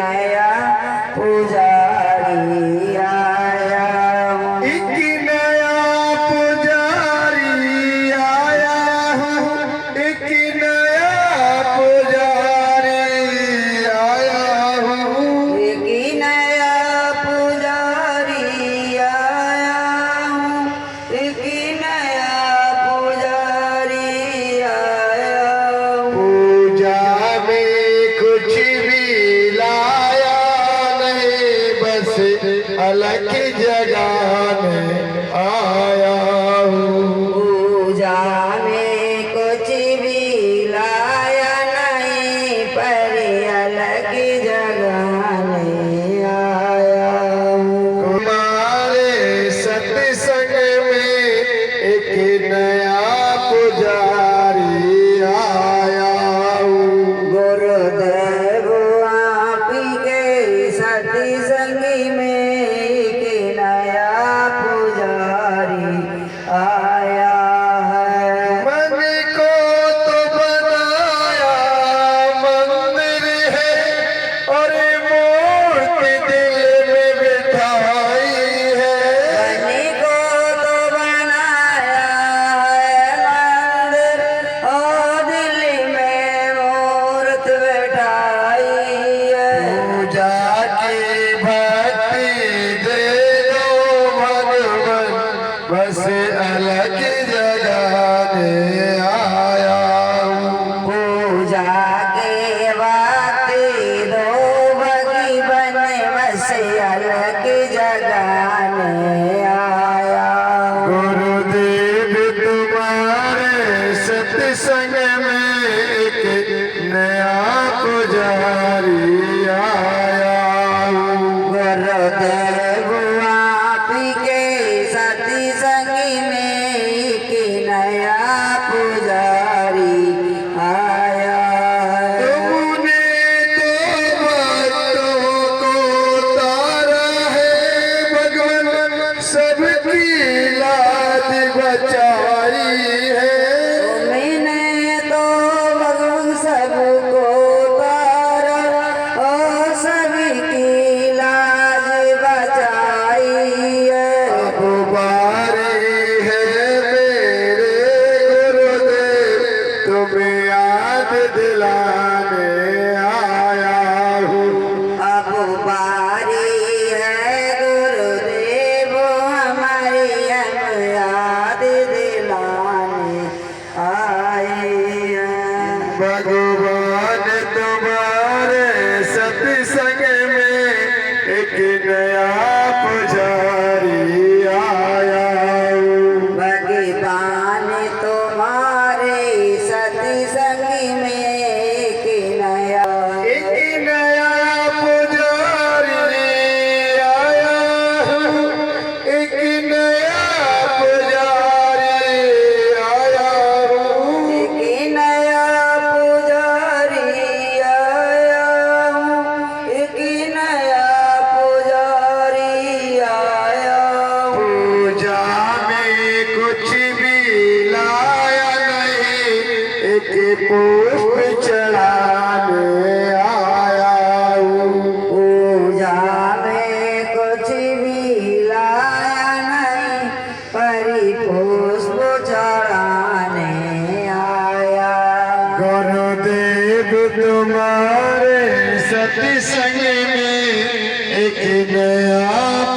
नया पुजारी आया हूँ। एक नया पुजारी आया हूँ, एक नया पुजारी आया हूँ, एक नया पुजारी आया हूँ, एक नया पुजारी आया हूँ। पूजा में कुछ भी लाया नहीं, बस अलग जगह में आया हूँ। पूजा में कुछ भी लाया नहीं, पर अलग जगह नहीं आया हूँ। हमारे सत्संग में एक नया पुजारी आया हूँ। गुरुदेव आप के सत्संग में एक नया पुजारी आया है। मन को तो बनाया मंदिर है, और मूर्ति दिल में बिठाई है। मन को तो बनाया है मंदिर, और दिल में मूर्त बैठाई है। पूजा की भक्ति दे दो भगवान, बस अलग जगह में आया हूँ। पूजा के वक्त दो भगवान, बस अलग जगह में आया हूँ। गुरुदेव तुम्हारे सत्संग में एक नया पुजारी आया हूँ। गुरुदेव आप के सत्संग में एक नया पुजारी आया है। तुमने तो भक्तों को तारा है भगवान, सबकी लाज बचाई है। तुमने तो भगवान सबको तारा, और सबकी लाज बचाई है। अब बारी है मेरे गुरुदेव, तुम्हें याद दिलाने आया हूँ। अब बारी है गुरुदेव हमारी, हम याद दिलाने आए हैं। भगवान तुम्हारे सत्संग में एक नया पुजारी आया हूँ। भगवान तुम्हारे सत्संग में एक नया पुजारी आया हूँ, एक नया पुजारी आया हूँ। एक नया पुजारी आया हूँ, एक नया पुजारी आया हूँ। पूजा में कुछ भी लाया नहीं, एक पुष्प चढ़ाने आया हूँ। पूजा में कुछ भी लाया नहीं, परी पुष्प चढ़ाने आया। गुरुदेव तुम्हारे सत्संग में एक नया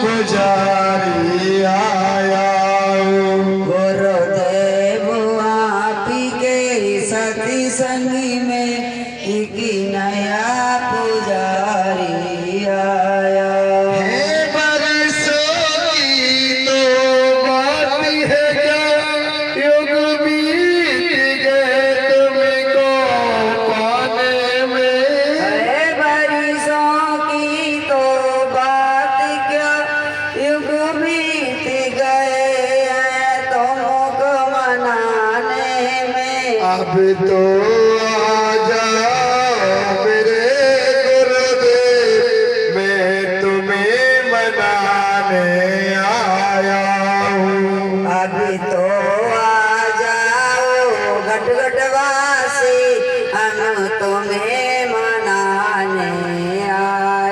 पुजारी आया हूँ। गुरुदेव आप के सत्संग में एक नया पुजारी आया। है बरसों की तो बात है क्या, युग बीत गए तुमको पाने में। है बरसों की तो बात क्या, युग बीत गए हैं तुमको मनाने में। अब तो आ जाओ मेरे गुरुदेव, मैं तुम्हें मनाने आया हूँ। अभी तो आ जाओ घटघटवासी, हम तुम्हें मनाने आए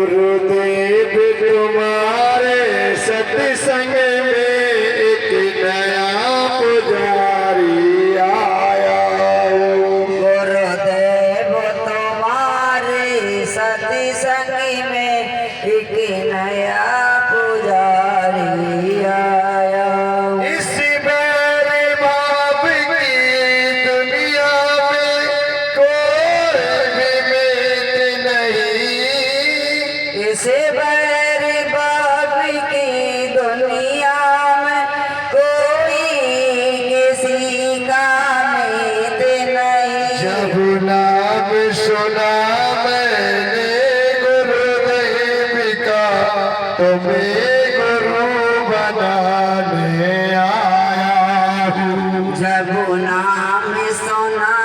गुरुदेव तुम्हारे सत्संग में एक नया पुजारी आया। गुरुदेव तुम्हारे सत्संग में एक नया पुजारी आया। इस मेरे बाप की दुनिया में कोई भी मित नहीं। इस बैर बाप की दुनिया में कोई किसी का मित नहीं। जब नाम सुना मैंने गुरुदेव का, तुम्हें गुरु बनाने आया हूँ। जब नाम सुना